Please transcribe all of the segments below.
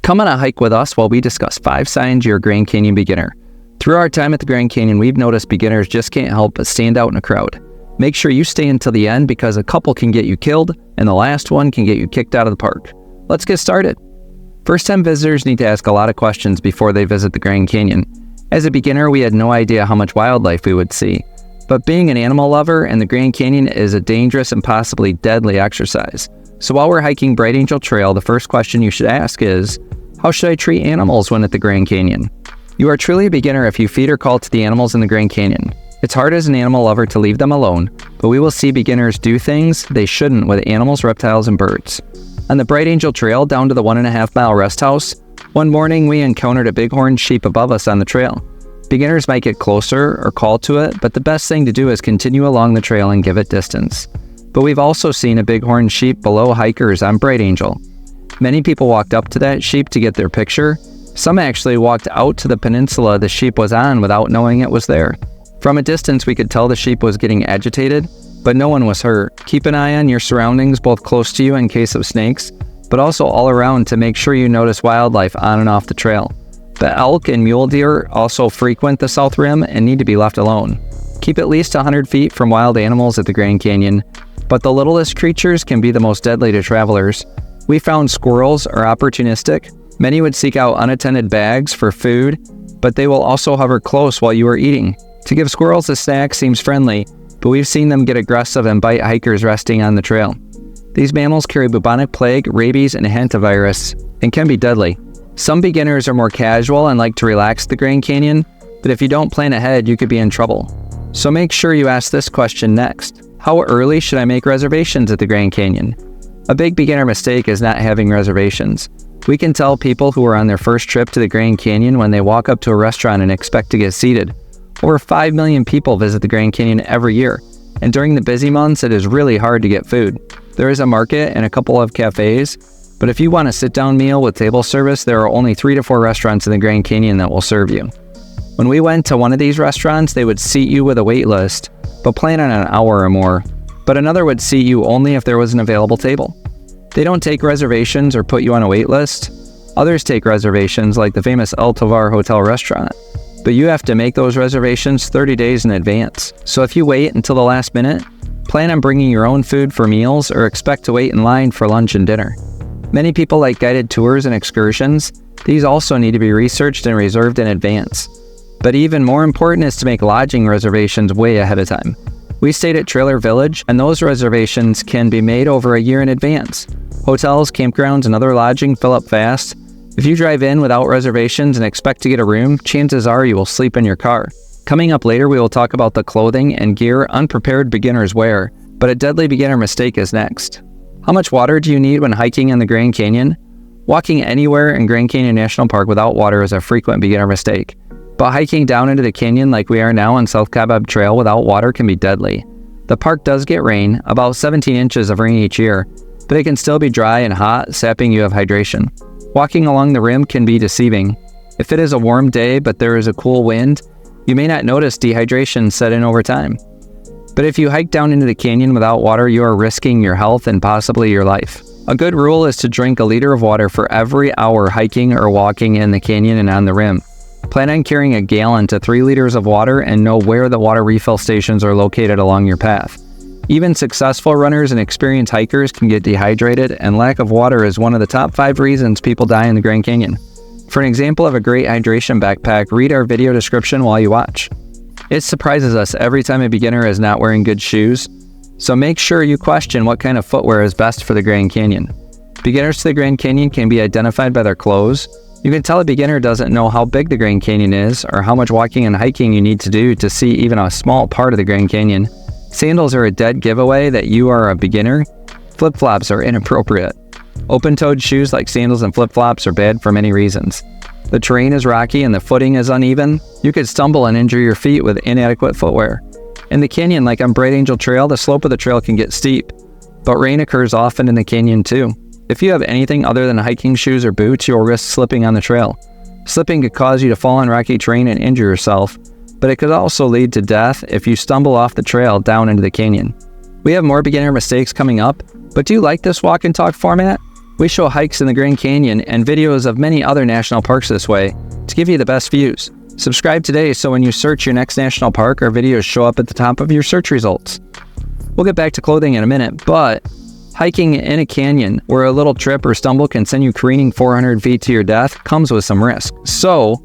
Come on a hike with us while we discuss 5 signs you're a Grand Canyon beginner. Through our time at the Grand Canyon, we've noticed beginners just can't help but stand out in a crowd. Make sure you stay until the end because a couple can get you killed and the last one can get you kicked out of the park. Let's get started. First-time visitors need to ask a lot of questions before they visit the Grand Canyon. As a beginner, we had no idea how much wildlife we would see. But being an animal lover and the Grand Canyon is a dangerous and possibly deadly exercise. So while we're hiking Bright Angel Trail, the first question you should ask is, how should I treat animals when at the Grand Canyon? You are truly a beginner if you feed or call to the animals in the Grand Canyon. It's hard as an animal lover to leave them alone, but we will see beginners do things they shouldn't with animals, reptiles, and birds. On the Bright Angel Trail down to the 1.5-mile rest house, one morning we encountered a bighorn sheep above us on the trail. Beginners might get closer or call to it, but the best thing to do is continue along the trail and give it distance. But we've also seen a bighorn sheep below hikers on Bright Angel. Many people walked up to that sheep to get their picture. Some actually walked out to the peninsula the sheep was on without knowing it was there. From a distance, we could tell the sheep was getting agitated, but no one was hurt. Keep an eye on your surroundings, both close to you in case of snakes, but also all around to make sure you notice wildlife on and off the trail. The elk and mule deer also frequent the South Rim and need to be left alone. Keep at least 100 feet from wild animals at the Grand Canyon, but the littlest creatures can be the most deadly to travelers. We found squirrels are opportunistic. Many would seek out unattended bags for food, but they will also hover close while you are eating. To give squirrels a snack seems friendly, but we've seen them get aggressive and bite hikers resting on the trail. These mammals carry bubonic plague, rabies, and hantavirus, and can be deadly. Some beginners are more casual and like to relax at the Grand Canyon, but if you don't plan ahead, you could be in trouble. So make sure you ask this question next. How early should I make reservations at the Grand Canyon? A big beginner mistake is not having reservations. We can tell people who are on their first trip to the Grand Canyon when they walk up to a restaurant and expect to get seated. Over 5 million people visit the Grand Canyon every year, and during the busy months, it is really hard to get food. There is a market and a couple of cafes, but if you want a sit-down meal with table service, there are only 3 to 4 restaurants in the Grand Canyon that will serve you. When we went to one of these restaurants, they would seat you with a wait list, but plan on an hour or more. But another would seat you only if there was an available table. They don't take reservations or put you on a wait list. Others take reservations like the famous El Tovar Hotel restaurant, but you have to make those reservations 30 days in advance. So if you wait until the last minute, plan on bringing your own food for meals or expect to wait in line for lunch and dinner. Many people like guided tours and excursions. These also need to be researched and reserved in advance. But even more important is to make lodging reservations way ahead of time. We stayed at Trailer Village, and those reservations can be made over a year in advance. Hotels, campgrounds, and other lodging fill up fast. If you drive in without reservations and expect to get a room, chances are you will sleep in your car. Coming up later, we will talk about the clothing and gear unprepared beginners wear, but a deadly beginner mistake is next. How much water do you need when hiking in the Grand Canyon? Walking anywhere in Grand Canyon National Park without water is a frequent beginner mistake. But hiking down into the canyon like we are now on South Kaibab Trail without water can be deadly. The park does get rain, about 17 inches of rain each year, but it can still be dry and hot, sapping you of hydration. Walking along the rim can be deceiving. If it is a warm day but there is a cool wind, you may not notice dehydration set in over time. But if you hike down into the canyon without water, you are risking your health and possibly your life. A good rule is to drink a liter of water for every hour hiking or walking in the canyon and on the rim. Plan on carrying a gallon to 3 liters of water and know where the water refill stations are located along your path. Even successful runners and experienced hikers can get dehydrated, and lack of water is one of the top 5 reasons people die in the Grand Canyon. For an example of a great hydration backpack, read our video description while you watch. It surprises us every time a beginner is not wearing good shoes, so make sure you question what kind of footwear is best for the Grand Canyon. Beginners to the Grand Canyon can be identified by their clothes. You can tell a beginner doesn't know how big the Grand Canyon is or how much walking and hiking you need to do to see even a small part of the Grand Canyon. Sandals are a dead giveaway that you are a beginner. Flip-flops are inappropriate. Open-toed shoes like sandals and flip-flops are bad for many reasons. The terrain is rocky and the footing is uneven. You could stumble and injure your feet with inadequate footwear. In the canyon, like on Bright Angel Trail, the slope of the trail can get steep, but rain occurs often in the canyon too. If you have anything other than hiking shoes or boots, you will risk slipping on the trail. Slipping could cause you to fall on rocky terrain and injure yourself, but it could also lead to death if you stumble off the trail down into the canyon. We have more beginner mistakes coming up, but do you like this walk and talk format? We show hikes in the Grand Canyon and videos of many other national parks this way to give you the best views. Subscribe today so when you search your next national park, our videos show up at the top of your search results. We'll get back to clothing in a minute, but hiking in a canyon where a little trip or stumble can send you careening 400 feet to your death comes with some risk. So,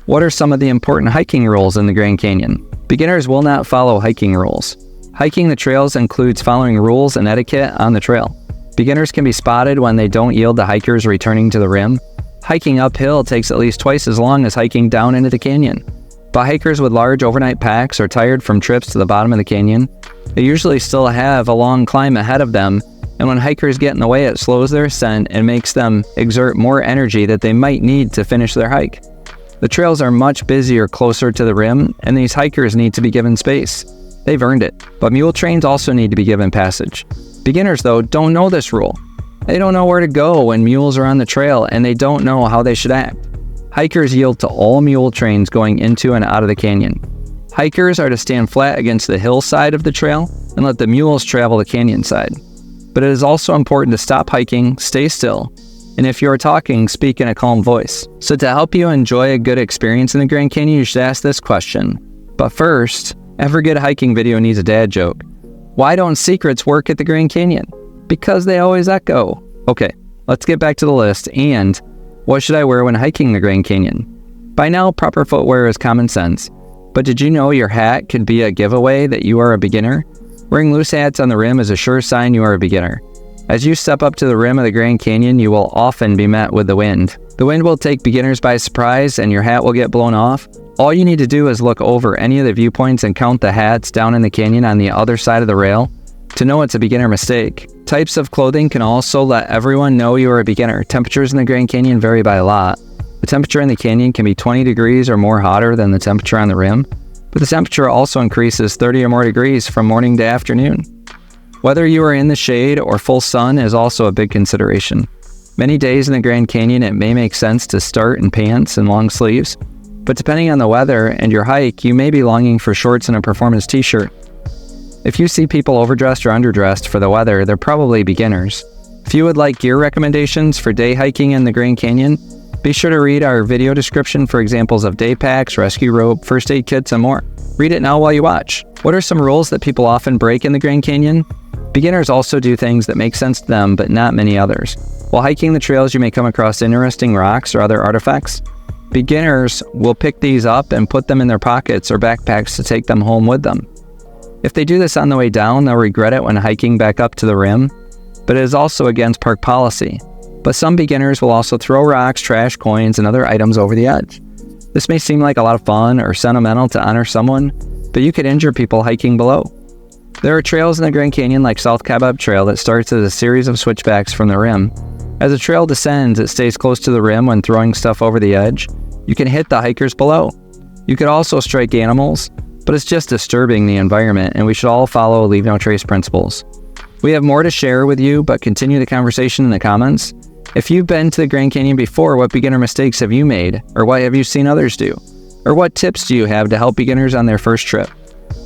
what are some of the important hiking rules in the Grand Canyon? Beginners will not follow hiking rules. Hiking the trails includes following rules and etiquette on the trail. Beginners can be spotted when they don't yield to hikers returning to the rim. Hiking uphill takes at least twice as long as hiking down into the canyon. But hikers with large overnight packs are tired from trips to the bottom of the canyon. They usually still have a long climb ahead of them, and when hikers get in the way, it slows their ascent and makes them exert more energy that they might need to finish their hike. The trails are much busier closer to the rim, and these hikers need to be given space. They've earned it, but mule trains also need to be given passage. Beginners, though, don't know this rule. They don't know where to go when mules are on the trail, and they don't know how they should act. Hikers yield to all mule trains going into and out of the canyon. Hikers are to stand flat against the hillside of the trail and let the mules travel the canyon side. But it is also important to stop hiking, stay still, and if you are talking, speak in a calm voice. So to help you enjoy a good experience in the Grand Canyon, you should ask this question. But first, every good hiking video needs a dad joke. Why don't secrets work at the Grand Canyon? Because they always echo. Okay, let's get back to the list, and what should I wear when hiking the Grand Canyon? By now, proper footwear is common sense, but did you know your hat could be a giveaway that you are a beginner? Wearing loose hats on the rim is a sure sign you are a beginner. As you step up to the rim of the Grand Canyon, you will often be met with the wind. The wind will take beginners by surprise and your hat will get blown off. All you need to do is look over any of the viewpoints and count the hats down in the canyon on the other side of the rail to know it's a beginner mistake. Types of clothing can also let everyone know you are a beginner. Temperatures in the Grand Canyon vary by a lot. The temperature in the canyon can be 20 degrees or more hotter than the temperature on the rim, but the temperature also increases 30 or more degrees from morning to afternoon. Whether you are in the shade or full sun is also a big consideration. Many days in the Grand Canyon, it may make sense to start in pants and long sleeves, but depending on the weather and your hike, you may be longing for shorts and a performance t-shirt. If you see people overdressed or underdressed for the weather, they're probably beginners. If you would like gear recommendations for day hiking in the Grand Canyon, be sure to read our video description for examples of day packs, rescue rope, first aid kits, and more. Read it now while you watch. What are some rules that people often break in the Grand Canyon? Beginners also do things that make sense to them, but not many others. While hiking the trails, you may come across interesting rocks or other artifacts. Beginners will pick these up and put them in their pockets or backpacks to take them home with them. If they do this on the way down, they'll regret it when hiking back up to the rim, but it is also against park policy. But some beginners will also throw rocks, trash, coins, and other items over the edge. This may seem like a lot of fun or sentimental to honor someone, but you could injure people hiking below. There are trails in the Grand Canyon like South Kaibab Trail that starts as a series of switchbacks from the rim. As the trail descends, it stays close to the rim when throwing stuff over the edge. You can hit the hikers below. You could also strike animals, but it's just disturbing the environment, and we should all follow leave no trace principles. We have more to share with you, but continue the conversation in the comments. If you've been to the Grand Canyon before, what beginner mistakes have you made? Or what have you seen others do? Or what tips do you have to help beginners on their first trip?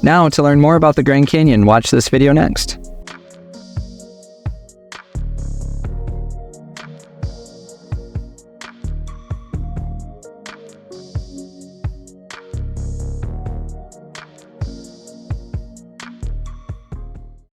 Now, to learn more about the Grand Canyon, watch this video next.